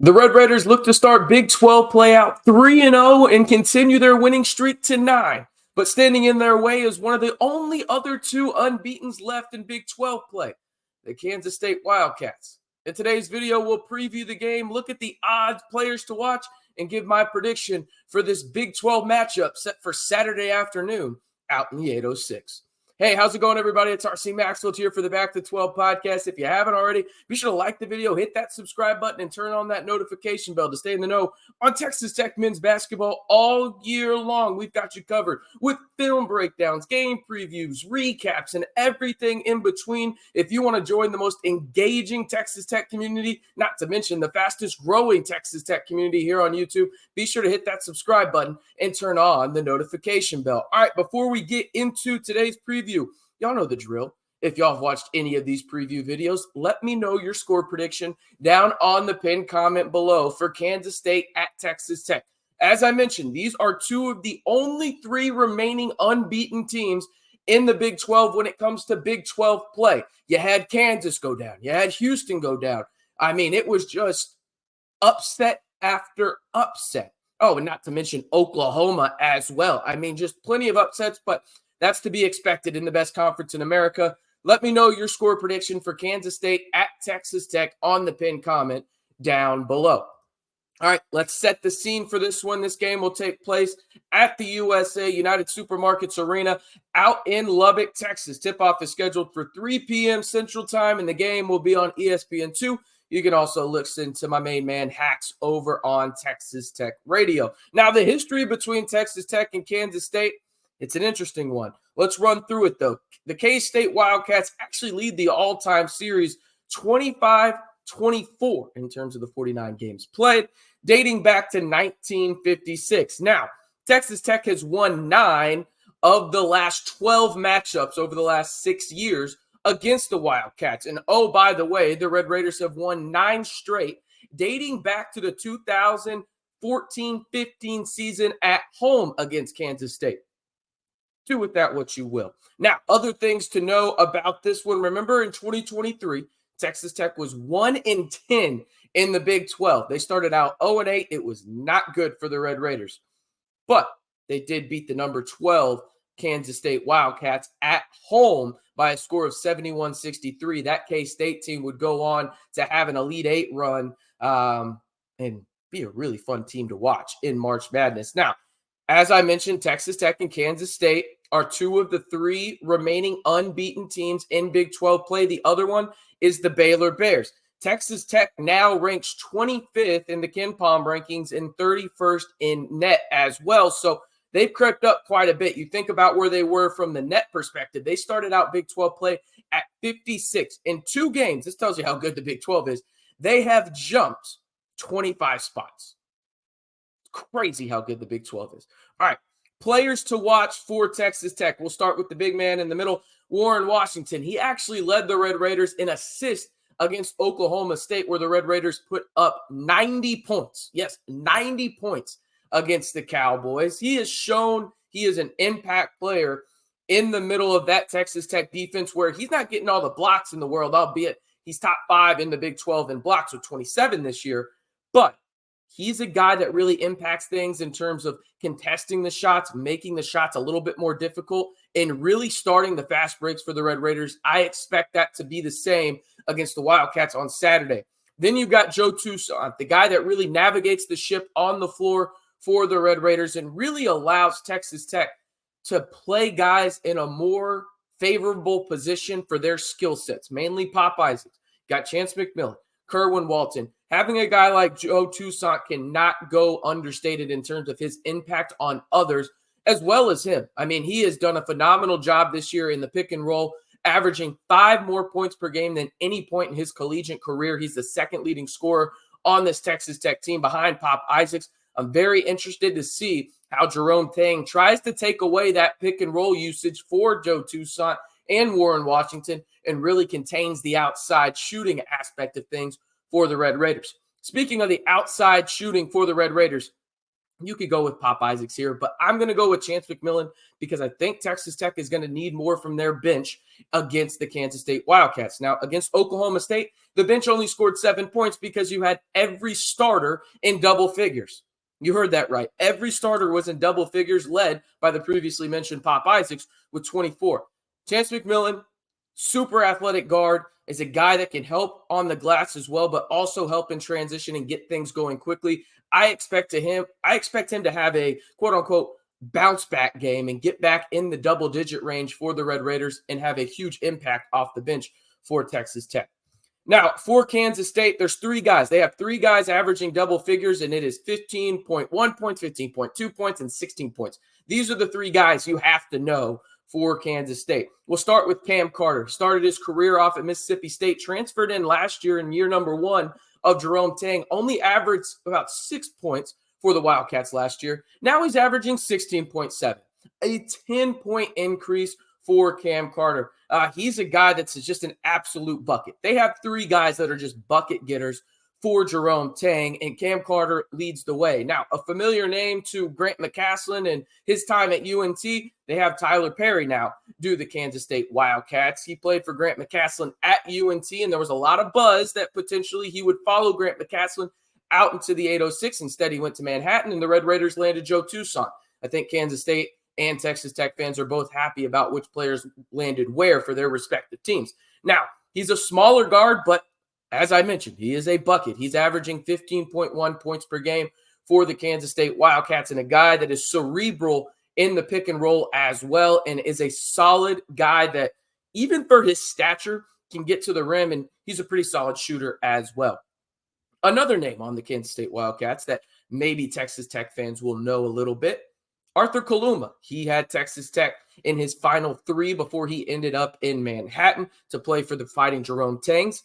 The Red Raiders look to start Big 12 play out 3-0 and continue their winning streak to 9. But standing in their way is one of the only other two unbeatens left in Big 12 play, the Kansas State Wildcats. In today's video, we'll preview the game, look at the odds, players to watch, and give my prediction for this Big 12 matchup set for Saturday afternoon out in the 806. Hey, how's it going, everybody? It's RC Maxwell here for the Back to 12 podcast. If you haven't already, be sure to like the video, hit that subscribe button, and turn on that notification bell to stay in the know on Texas Tech men's basketball all year long. We've got you covered with film breakdowns, game previews, recaps, and everything in between. If you want to join the most engaging Texas Tech community, not to mention the fastest growing Texas Tech community here on YouTube, be sure to hit that subscribe button and turn on the notification bell. All right, before we get into today's preview, y'all know the drill. If y'all have watched any of these preview videos, let me know your score prediction down on the pinned comment below for Kansas State at Texas Tech. As I mentioned, these are two of the only three remaining unbeaten teams in the Big 12 when it comes to Big 12 play. You had Kansas go down. You had Houston go down. I mean, it was just upset after upset. Oh, and not to mention Oklahoma as well. I mean, just plenty of upsets, but that's to be expected in the best conference in America. Let me know your score prediction for Kansas State at Texas Tech on the pinned comment down below. All right, let's set the scene for this one. This game will take place at the USA United Supermarkets Arena out in Lubbock, Texas. Tip-off is scheduled for 3 p.m. Central Time, and the game will be on ESPN2. You can also listen to my main man, Hacks, over on Texas Tech Radio. Now, the history between Texas Tech and Kansas State, it's an interesting one. Let's run through it, though. The K-State Wildcats actually lead the all-time series 25-24 in terms of the 49 games played, dating back to 1956. Now, Texas Tech has won 9 of the last 12 matchups over the last 6 years against the Wildcats. And, oh, by the way, the Red Raiders have won 9 straight, dating back to the 2014-15 season at home against Kansas State. Do with that what you will. Now, other things to know about this one. Remember, in 2023, Texas Tech was 1-10 in the Big 12. They started out 0-8. It was not good for the Red Raiders. But they did beat the number 12 Kansas State Wildcats at home by a score of 71-63. That K-State team would go on to have an Elite Eight run and be a really fun team to watch in March Madness. Now, as I mentioned, Texas Tech and Kansas State are 2 of the 3 remaining unbeaten teams in Big 12 play. The other one is the Baylor Bears. Texas Tech now ranks 25th in the KenPom rankings and 31st in net as well. So they've crept up quite a bit. You think about where they were from the net perspective. They started out Big 12 play at 56. In 2 games, this tells you how good the Big 12 is, they have jumped 25 spots. Crazy how good the Big 12 is. All right, players to watch for Texas Tech. We'll start with the big man in the middle, Warren Washington. He actually led the Red Raiders in assists against Oklahoma State, where the Red Raiders put up 90 points. Yes, 90 points against the Cowboys. He has shown he is an impact player in the middle of that Texas Tech defense, where he's not getting all the blocks in the world, albeit he's top 5 in the Big 12 in blocks with 27 this year. But he's a guy that really impacts things in terms of contesting the shots, making the shots a little bit more difficult, and really starting the fast breaks for the Red Raiders. I expect that to be the same against the Wildcats on Saturday. Then you've got Joe Toussaint, the guy that really navigates the ship on the floor for the Red Raiders and really allows Texas Tech to play guys in a more favorable position for their skill sets, mainly Pop Isaacs. Got Chance McMillan, Kerwin Walton. Having a guy like Joe Toussaint cannot go understated in terms of his impact on others as well as him. I mean, he has done a phenomenal job this year in the pick and roll, averaging 5 more points per game than any point in his collegiate career. He's the second leading scorer on this Texas Tech team behind Pop Isaacs. I'm very interested to see how Jerome Tang tries to take away that pick and roll usage for Joe Toussaint and Warren Washington and really contains the outside shooting aspect of things for the Red Raiders. Speaking of the outside shooting for the Red Raiders, You could go with Pop Isaacs here, but I'm going to go with Chance McMillan because I think Texas Tech is going to need more from their bench against the Kansas State Wildcats. Now, against Oklahoma State, the bench only scored 7 points because you had every starter in double figures. You heard that right. Every starter was in double figures, led by the previously mentioned Pop Isaacs with 24. Chance McMillan, super athletic guard, is a guy that can help on the glass as well, but also help in transition and get things going quickly. I expect him to have a quote unquote bounce back game and get back in the double digit range for the Red Raiders and have a huge impact off the bench for Texas Tech. Now, for Kansas State, there's 3 guys. They have 3 guys averaging double figures, and it is 15.1 points, 15.2 points, and 16 points. These are the 3 guys you have to know for Kansas State. We'll start with Cam Carter. Started his career off at Mississippi State, transferred in last year in year number 1 of Jerome Tang, only averaged about 6 points for the Wildcats last year. Now he's averaging 16.7, a 10-point increase for Cam Carter. He's a guy that's just an absolute bucket. They have 3 guys that are just bucket getters for Jerome Tang, and Cam Carter leads the way. Now, a familiar name to Grant McCasland and his time at UNT, they have Tyler Perry now do the Kansas State Wildcats. He played for Grant McCasland at UNT, and there was a lot of buzz that potentially he would follow Grant McCasland out into the 806. Instead, he went to Manhattan, and the Red Raiders landed Joe Toussaint. I think Kansas State and Texas Tech fans are both happy about which players landed where for their respective teams. Now, he's a smaller guard, but as I mentioned, he is a bucket. He's averaging 15.1 points per game for the Kansas State Wildcats, and a guy that is cerebral in the pick and roll as well, and is a solid guy that, even for his stature, can get to the rim, and he's a pretty solid shooter as well. Another name on the Kansas State Wildcats that maybe Texas Tech fans will know a little bit, Arthur Kaluma. He had Texas Tech in his final 3 before he ended up in Manhattan to play for the Fighting Jerome Tangs.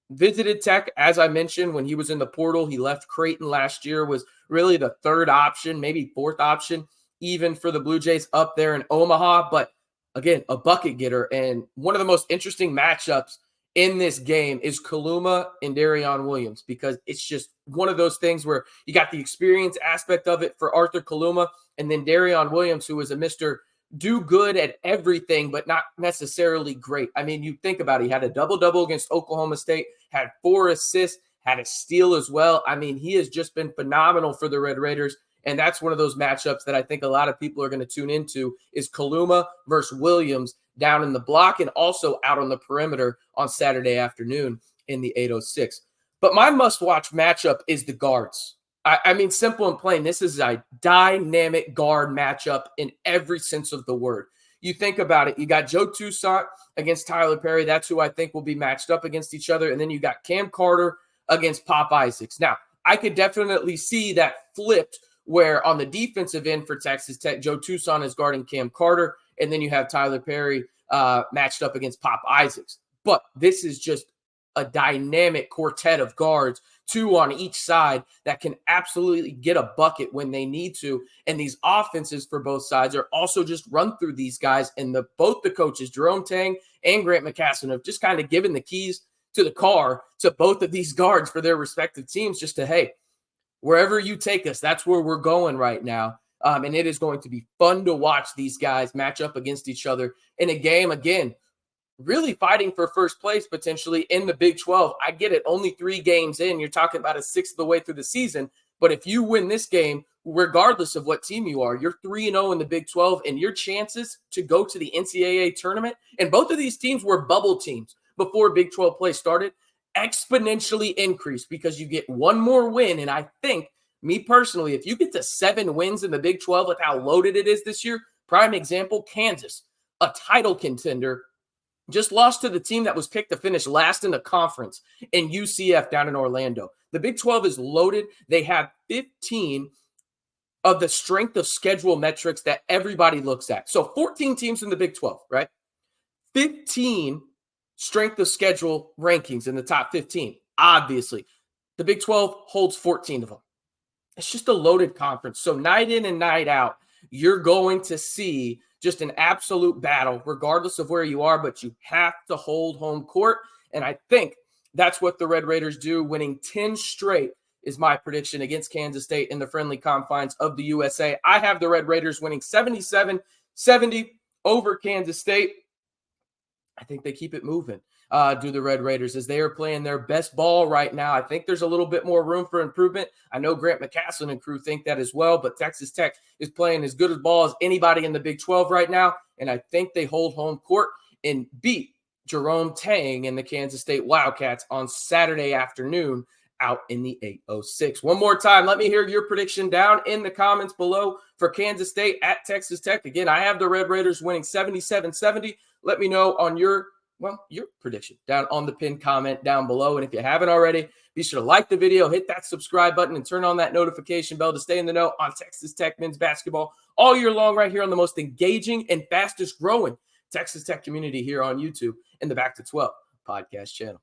Visited Tech, as I mentioned, when he was in the portal. He left Creighton last year, was really the 3rd option, maybe 4th option, even for the Blue Jays up there in Omaha. But again, a bucket getter. And one of the most interesting matchups in this game is Kaluma and Darion Williams, because it's just one of those things where you got the experience aspect of it for Arthur Kaluma, and then Darion Williams, who is a Mr. do good at everything, but not necessarily great. I mean, you think about it, he had a double-double against Oklahoma State, had 4 assists, had a steal as well. I mean, he has just been phenomenal for the Red Raiders, and that's one of those matchups that I think a lot of people are going to tune into, is Kaluma versus Williams down in the block and also out on the perimeter on Saturday afternoon in the 806. But my must-watch matchup is the guards. I mean, simple and plain, this is a dynamic guard matchup in every sense of the word. You think about it, you got Joe Toussaint against Tyler Perry. That's who I think will be matched up against each other. And then you got Cam Carter against Pop Isaacs. Now, I could definitely see that flipped, where on the defensive end for Texas Tech, Joe Toussaint is guarding Cam Carter, and then you have Tyler Perry matched up against Pop Isaacs. But this is just a dynamic quartet of guards, 2 on each side, that can absolutely get a bucket when they need to. And these offenses for both sides are also just run through these guys. And both the coaches, Jerome Tang and Grant McCasland, have just kind of given the keys to the car to both of these guards for their respective teams, just to, hey, wherever you take us, that's where we're going right now. And it is going to be fun to watch these guys match up against each other in a game, again, really fighting for first place potentially in the Big 12. I get it, only 3 games in. You're talking about a 1/6 of the way through the season. But if you win this game, regardless of what team you are, you're 3-0 in the Big 12, and your chances to go to the NCAA tournament, and both of these teams were bubble teams before Big 12 play started, exponentially increase because you get one more win. And I think, me personally, if you get to 7 wins in the Big 12 with how loaded it is this year, prime example, Kansas, a title contender, just lost to the team that was picked to finish last in the conference in UCF down in Orlando. The Big 12 is loaded. They have 15 of the strength of schedule metrics that everybody looks at. So 14 teams in the Big 12, right? 15 strength of schedule rankings in the top 15. Obviously, the Big 12 holds 14 of them. It's just a loaded conference. So night in and night out, you're going to see just an absolute battle, regardless of where you are, but you have to hold home court. And I think that's what the Red Raiders do, winning 10 straight is my prediction against Kansas State in the friendly confines of the USA. I have the Red Raiders winning 77-70 over Kansas State. I think they keep it moving, do the Red Raiders, as they are playing their best ball right now. I think there's a little bit more room for improvement. I know Grant McCasland and crew think that as well, but Texas Tech is playing as good a ball as anybody in the Big 12 right now, and I think they hold home court and beat Jerome Tang and the Kansas State Wildcats on Saturday afternoon out in the 806. One more time, let me hear your prediction down in the comments below for Kansas State at Texas Tech. Again, I have the Red Raiders winning 77-70. Let me know on your prediction down on the pinned comment down below. And if you haven't already, be sure to like the video, hit that subscribe button, and turn on that notification bell to stay in the know on Texas Tech men's basketball all year long right here on the most engaging and fastest growing Texas Tech community here on YouTube in the Back to 12 podcast channel.